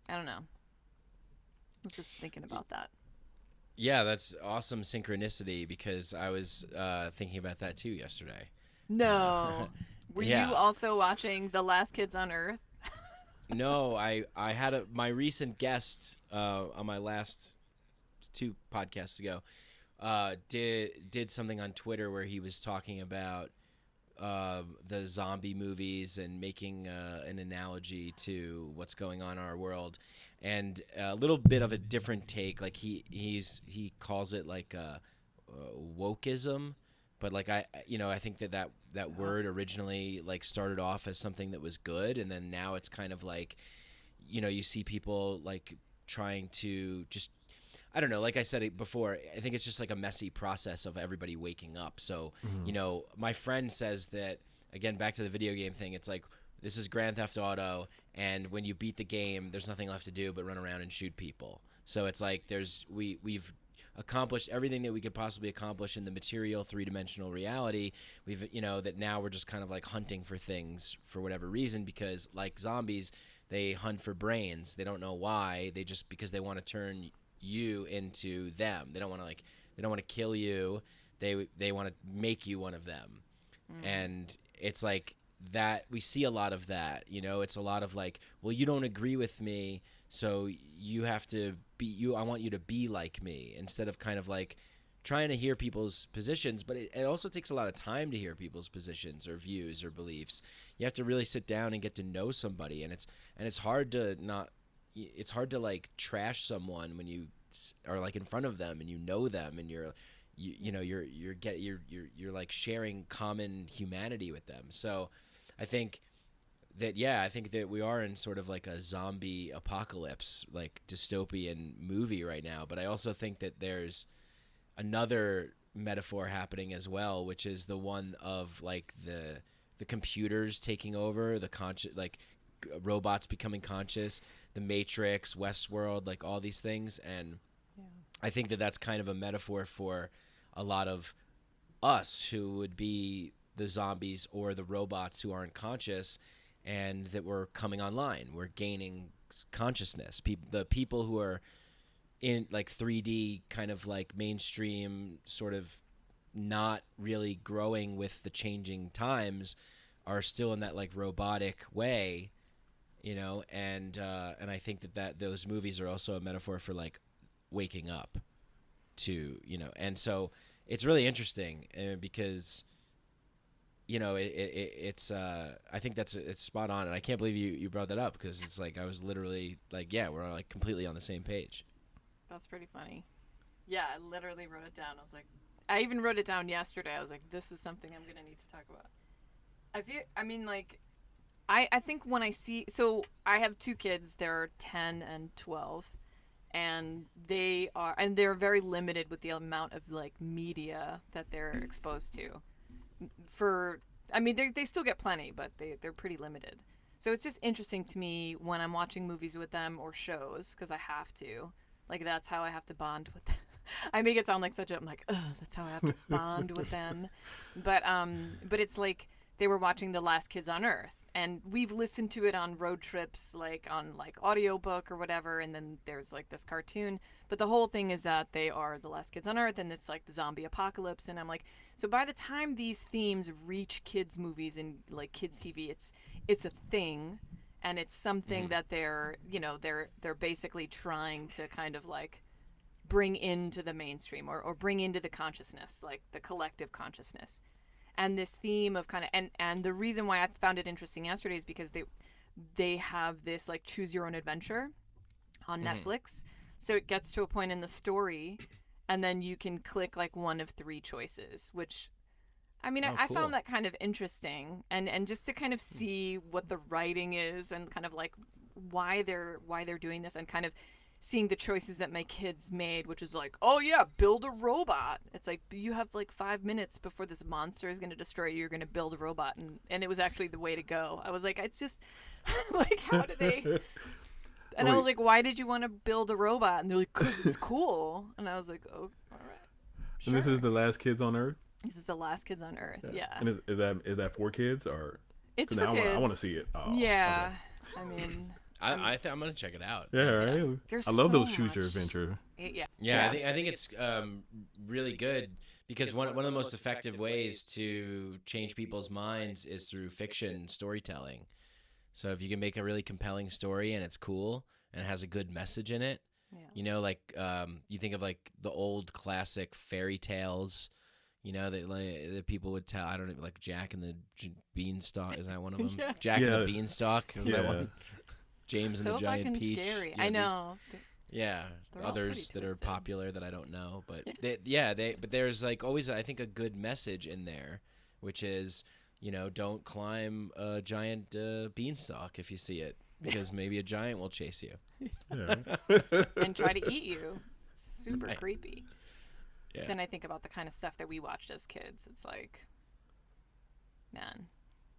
I don't know. I was just thinking about that. Yeah, that's awesome synchronicity because I was thinking about that too yesterday. Uh, No. Were you yeah. also watching The Last Kids on Earth? No, I had my recent guest on my last two podcasts ago did something on Twitter where he was talking about the zombie movies and making an analogy to what's going on in our world, and a little bit of a different take. Like he calls it like Wokism, but like I think that Oh. word originally like started off as something that was good, and then now it's kind of like you see people like trying to just I don't know. Like I said it before, I think it's just like a messy process of everybody waking up. So, Mhm. my friend says that, again, back to the video game thing, it's like this is Grand Theft Auto, and when you beat the game, there's nothing left to do but run around and shoot people. So it's like we've accomplished everything that we could possibly accomplish in the material three-dimensional reality. We've that now we're just kind of like hunting for things for whatever reason, because like zombies, they hunt for brains. They don't know why. They just because they want to turn you into them. They don't want to kill you. They want to make you one of them. Mm. And it's like that we see a lot of that, it's a lot of like, well, you don't agree with me, so you have to be you I want you to be like me, instead of kind of like trying to hear people's positions. But it also takes a lot of time to hear people's positions or views or beliefs. You have to really sit down and get to know somebody, and it's hard to not it's hard to like trash someone when you are like in front of them and you know them, and you're like sharing common humanity with them. So I think I think that we are in sort of like a zombie apocalypse, like dystopian movie right now. But I also think that there's another metaphor happening as well, which is the one of like the computers taking over the conscious, like robots becoming conscious, the Matrix, Westworld, like all these things. And Yeah. I think that that's kind of a metaphor for a lot of us who would be the zombies or the robots who aren't conscious, and that we're coming online. We're gaining consciousness. The people who are in like 3D kind of like mainstream sort of not really growing with the changing times are still in that like robotic way, and I think that those movies are also a metaphor for like waking up to, and so it's really interesting because it's I think it's spot on, and I can't believe you brought that up, because it's like I was literally like, yeah, we're like completely on the same page. That's pretty funny. Yeah, I literally wrote it down. I even wrote it down yesterday. I was like, this is something I'm going to need to talk about. I mean, like, I think when I see, so I have two kids, they're 10 and 12, and they're very limited with the amount of, like, media that they're exposed to. For, I mean, they still get plenty, but they're pretty limited. So it's just interesting to me when I'm watching movies with them or shows, because I have to. Like, that's how I have to bond with them. I make it sound like I'm like, ugh, that's how I have to bond with them. But it's like they were watching The Last Kids on Earth, and we've listened to it on road trips, like on like audiobook or whatever, and then there's like this cartoon. But the whole thing is that they are the last kids on Earth, and it's like the zombie apocalypse. And I'm like, so by the time these themes reach kids movies and like kids TV, it's a thing, and it's something Mm-hmm. that they're basically trying to kind of like bring into the mainstream or bring into the consciousness, like the collective consciousness. and this theme of kind of, and the reason why I found it interesting yesterday is because they have this like choose your own adventure on Netflix. So it gets to a point in the story, and then you can click like one of 3 choices, which I mean, I cool. found that kind of interesting, and just to kind of see what the writing is and kind of like why they're doing this, and kind of seeing the choices that my kids made, which is like, oh yeah, build a robot. It's like, you have like 5 minutes before this monster is going to destroy you. You're going to build a robot, and it was actually the way to go. I was like, it's just like, how do they? And I was like, why did you want to build a robot? And they're like, 'cause it's cool. And I was like, oh, all right. Sure. And this is the last kids on Earth? This is the last kids on Earth, yeah. And is that for kids, or? It's for kids. I want to see it. Oh, yeah. Okay. I mean, I think I'm gonna check it out. Yeah, right. There's I love so those choose your much. adventure. Yeah, I think it's really good, because one of the most effective ways to change people's minds is through fiction storytelling. So if you can make a really compelling story and it's cool and it has a good message in it, you know, like you think of like the old classic fairy tales, you know, that people would tell. I don't know, like Jack and the Beanstalk. Is that one of them? Yeah. Jack and the Beanstalk. Is that Yeah. one? James so and the Giant fucking Peach. scary. Yeah, I know. Yeah, They're all others pretty that are twisted. popular that I don't know, but but there's like always, I think, a good message in there, which is, you know, don't climb a giant beanstalk if you see it, because maybe a giant will chase you. Yeah. And try to eat you. It's super Right. creepy. Yeah. Then I think about the kind of stuff that we watched as kids. It's like, man,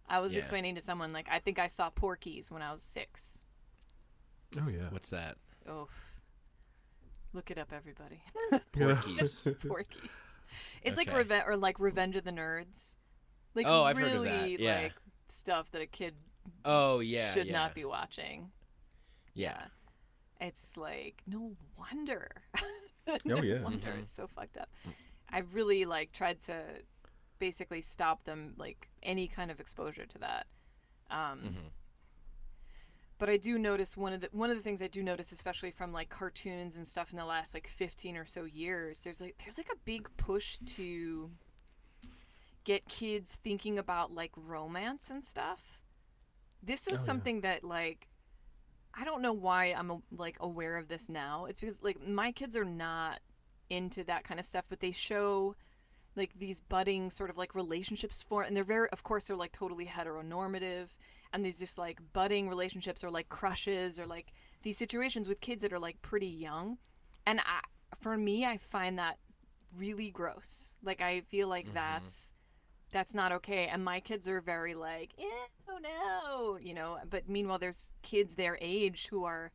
I was Yeah. explaining to someone, like, I think I saw Porky's when I was 6. Oh yeah. What's that? Oh, look it up, everybody. Porky's. Porky's. It's Okay. like Revenge of the Nerds. Like, Oh, I've really, heard of that. Yeah. like stuff that a kid Oh yeah. should yeah. not be watching. Yeah. It's like, no wonder. Oh, No yeah. wonder. It's so fucked up. I've really like tried to basically stop them, like, any kind of exposure to that. But I do notice one of the things I do notice, especially from like cartoons and stuff in the last like 15 or so years, there's like a big push to get kids thinking about like romance and stuff. This is something that, like, I don't know why I'm like aware of this now. It's because like my kids are not into that kind of stuff, but they show like these budding sort of like relationships and they're like totally heteronormative, and these just like budding relationships or like crushes or like these situations with kids that are like pretty young. And for me, I find that really gross. Like, I feel like that's not okay. And my kids are very like, oh no, you know, but meanwhile there's kids their age who are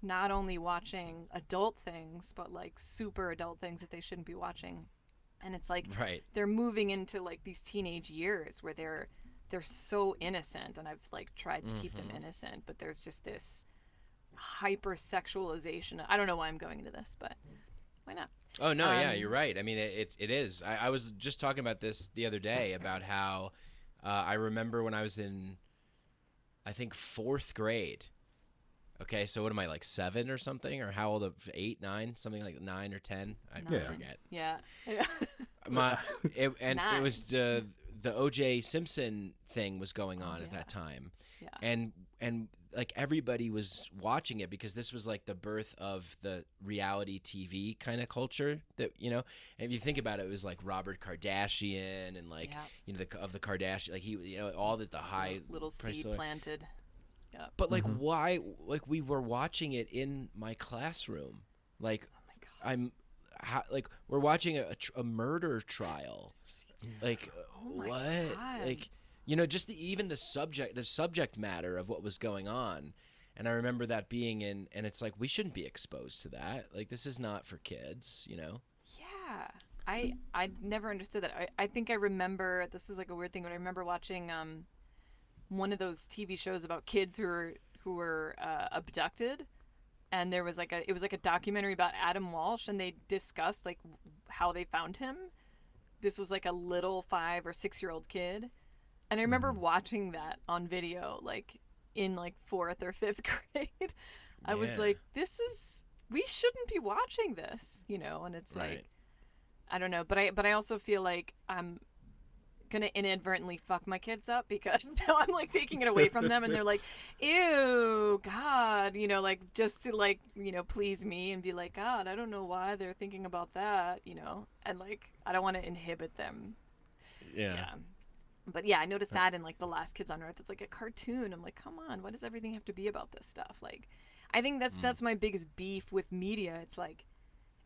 not only watching adult things, but like super adult things that they shouldn't be watching. And it's like, Right. they're moving into like these teenage years where they're so innocent, and I've like tried to keep them innocent, but there's just this hypersexualization. I don't know why I'm going into this, but why not? Oh no, yeah, you're right. I mean, it is. I was just talking about this the other day about how I remember when I was in, I think, 4th grade. Okay, so what am I, like 7 or something, or how old? 8, 9, something like 9 or 10. I forget. Yeah. It was the O.J. Simpson thing was going on at that time, and like everybody was watching it because this was like the birth of the reality TV kind of culture that, you know, and if you think about it, it was like Robert Kardashian and like, you know, the Kardashian, like he, you know, all the high little seed planted. Yep. But like, why, like we were watching it in my classroom, like we're watching a murder trial, like what, God. like, you know, just even the subject matter of what was going on. And I remember that being in, and it's like, we shouldn't be exposed to that. Like, this is not for kids, you know? Yeah. I never understood that. I think I remember, this is like a weird thing, but I remember watching one of those TV shows about kids who were abducted, and it was like a documentary about Adam Walsh, and they discussed like how they found him. This was like a little 5 or 6-year-old kid. And I remember watching that on video, like in like 4th or 5th grade. I was like, we shouldn't be watching this, you know? And it's like, I don't know. But I also feel like gonna inadvertently fuck my kids up because now I'm like taking it away from them and they're like, ew, God, you know, like just to like, you know, please me and be like, God, I don't know why they're thinking about that, you know, and like I don't want to inhibit them. Yeah. But yeah, I noticed that in like The Last Kids on Earth. It's like a cartoon. I'm like, come on, why does everything have to be about this stuff? Like, I think that's my biggest beef with media. It's like,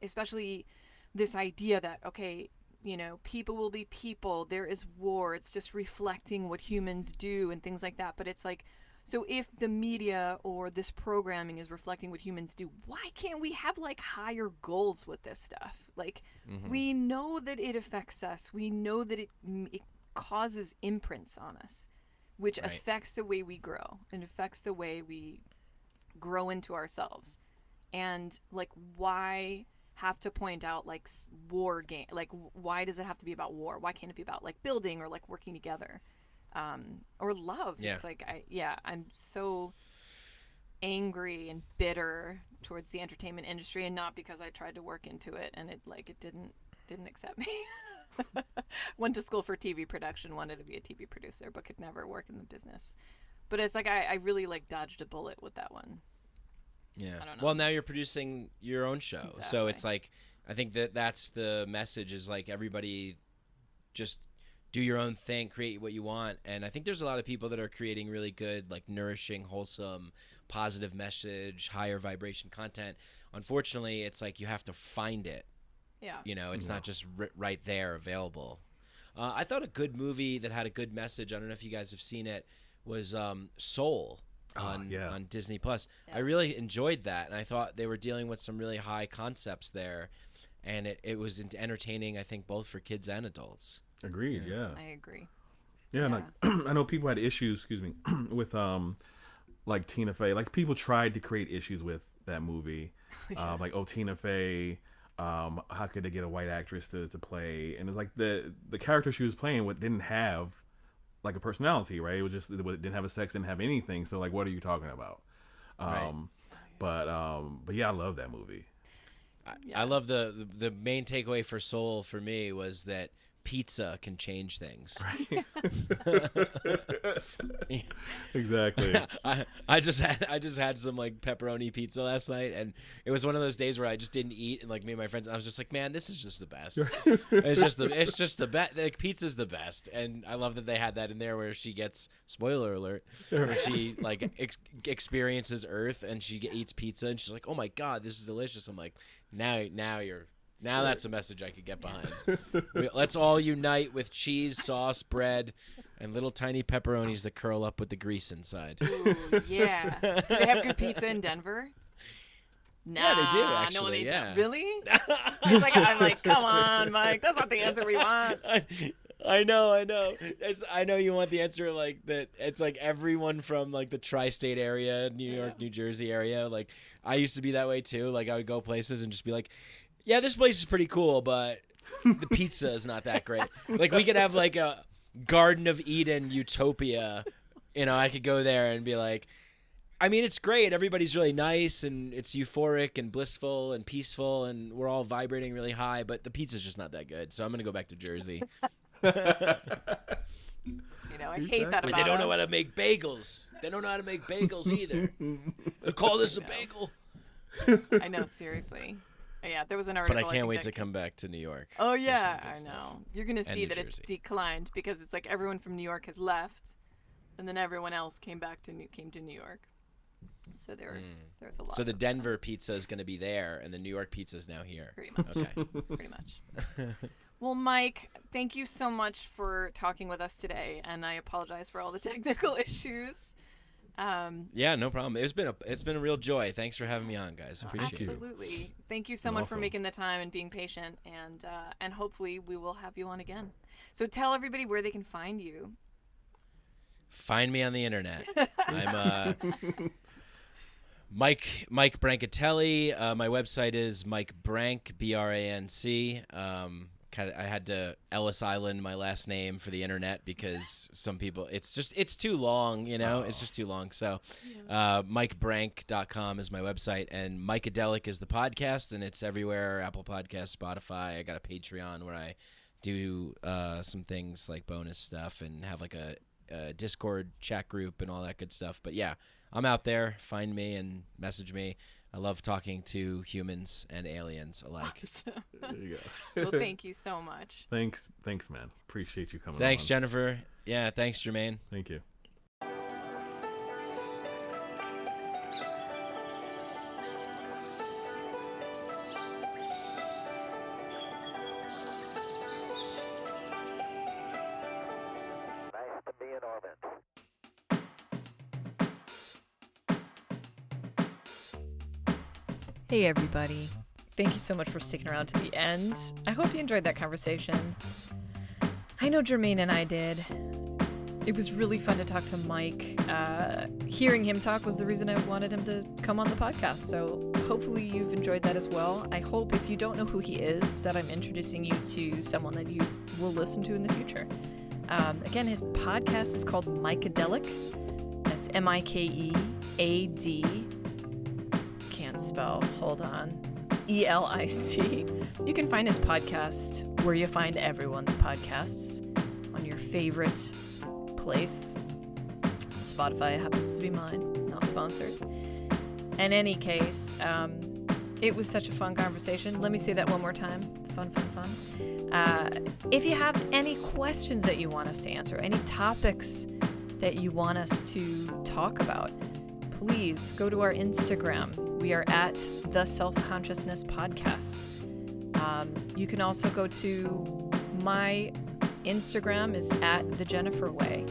especially this idea that, okay, you know, people will be people. There is war. It's just reflecting what humans do and things like that. But it's like, so if the media or this programming is reflecting what humans do, why can't we have like higher goals with this stuff? Like, we know that it affects us. We know that it causes imprints on us, which affects the way we grow and affects the way we grow into ourselves. And like, why have to point out like war game? Like, why does it have to be about war? Why can't it be about like building or like working together, or love? Yeah. It's like I'm so angry and bitter towards the entertainment industry, and not because I tried to work into it and it didn't accept me. Went to school for TV production, wanted to be a TV producer, but could never work in the business. But it's like I really like dodged a bullet with that one. Yeah. I don't know. Well, now you're producing your own show. Exactly. So it's like, I think that's the message, is like, everybody just do your own thing, create what you want. And I think there's a lot of people that are creating really good, like nourishing, wholesome, positive message, higher vibration content. Unfortunately, it's like you have to find it. Yeah. You know, it's not just right there available. I thought a good movie that had a good message, I don't know if you guys have seen it, was Soul on Disney Plus. Yeah. I really enjoyed that, and I thought they were dealing with some really high concepts there, and it was entertaining, I think, both for kids and adults. Agreed. Yeah. I agree. Yeah, and like I know people had issues, with like Tina Fey. Like people tried to create issues with that movie, like Tina Fey. How could they get a white actress to play? And it's like the character she was playing didn't have like a personality, right? It was just, it didn't have a sex, didn't have anything. So like, what are you talking about? Right. But yeah, I love that movie. I love the main takeaway for Soul for me was that pizza can change things. Right. Exactly. I just had some like pepperoni pizza last night, and it was one of those days where I just didn't eat, and like me and my friends, I was just like, man, this is just the best. it's just the best. Like, pizza's the best, and I love that they had that in there where she gets, spoiler alert, where she like experiences Earth and she eats pizza, and she's like, oh my God, this is delicious. I'm like, now that's a message I could get behind. Let's all unite with cheese, sauce, bread, and little tiny pepperonis that curl up with the grease inside. Ooh, yeah. Do they have good pizza in Denver? Nah, Yeah, they do, actually. No, they yeah. don't. Really? It's like, I'm like, come on, Mike. That's not the answer we want. I know. I know you want the answer like that. It's like everyone from like the tri-state area, New York, New Jersey area. Like, I used to be that way too. Like, I would go places and just be like, yeah, this place is pretty cool, but the pizza is not that great. Like, we could have like a Garden of Eden utopia. You know, I could go there and be like, I mean, it's great. Everybody's really nice, and it's euphoric and blissful and peaceful, and we're all vibrating really high, but the pizza's just not that good. So I'm going to go back to Jersey. You know, I hate that about They don't us. know how to make bagels. They don't know how to make bagels either. They call this a bagel. I know, seriously. Yeah, there was an article. But I can't wait to come back to New York. Oh yeah, I know. You're gonna see that it's Jersey. declined because it's like everyone from New York has left, and then everyone else came to New York. So there's a lot. So the Denver pizza is going to be there, and the New York pizza is now here. Pretty much. Okay. Pretty much. Well, Mike, thank you so much for talking with us today, and I apologize for all the technical issues. Yeah, no problem. It's been a real joy. Thanks for having me on, guys. Appreciate it. Absolutely. Thank you so much for making the time and being patient, and hopefully we will have you on again. So tell everybody where they can find you. Find me on the internet. I'm Mike Brancatelli. My website is Mike Branc, BRANC. I had to Ellis Island my last name for the internet because some people, it's too long, you know. It's just too long. So MikeBranc.com is my website, and Mikeadelic is the podcast, and it's everywhere: Apple Podcasts, Spotify. I got a Patreon where I do some things like bonus stuff and have like a Discord chat group and all that good stuff. But yeah, I'm out there. Find me and message me. I love talking to humans and aliens alike. Awesome. There you go. Well, thank you so much. Thanks, man. Appreciate you coming. Thanks, on. Jennifer. Yeah, thanks, Jermaine. Thank you. Nice to be in orbit. Hey, everybody. Thank you so much for sticking around to the end. I hope you enjoyed that conversation. I know Jermaine and I did. It was really fun to talk to Mike. Hearing him talk was the reason I wanted him to come on the podcast. So hopefully you've enjoyed that as well. I hope if you don't know who he is, that I'm introducing you to someone that you will listen to in the future. Again, his podcast is called Mikeadelic. That's Mikead. Can't spell. Hold on. ELIC. You can find his podcast where you find everyone's podcasts, on your favorite place. Spotify happens to be mine, not sponsored. In any case, it was such a fun conversation. Let me say that one more time. Fun. If you have any questions that you want us to answer, any topics that you want us to talk about, please go to our Instagram. We are at The Self-Consciousness Podcast. You can also go to my Instagram is at The Jennifer Way.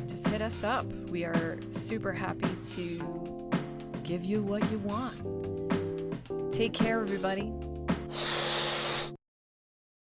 Just hit us up. We are super happy to give you what you want. Take care, everybody.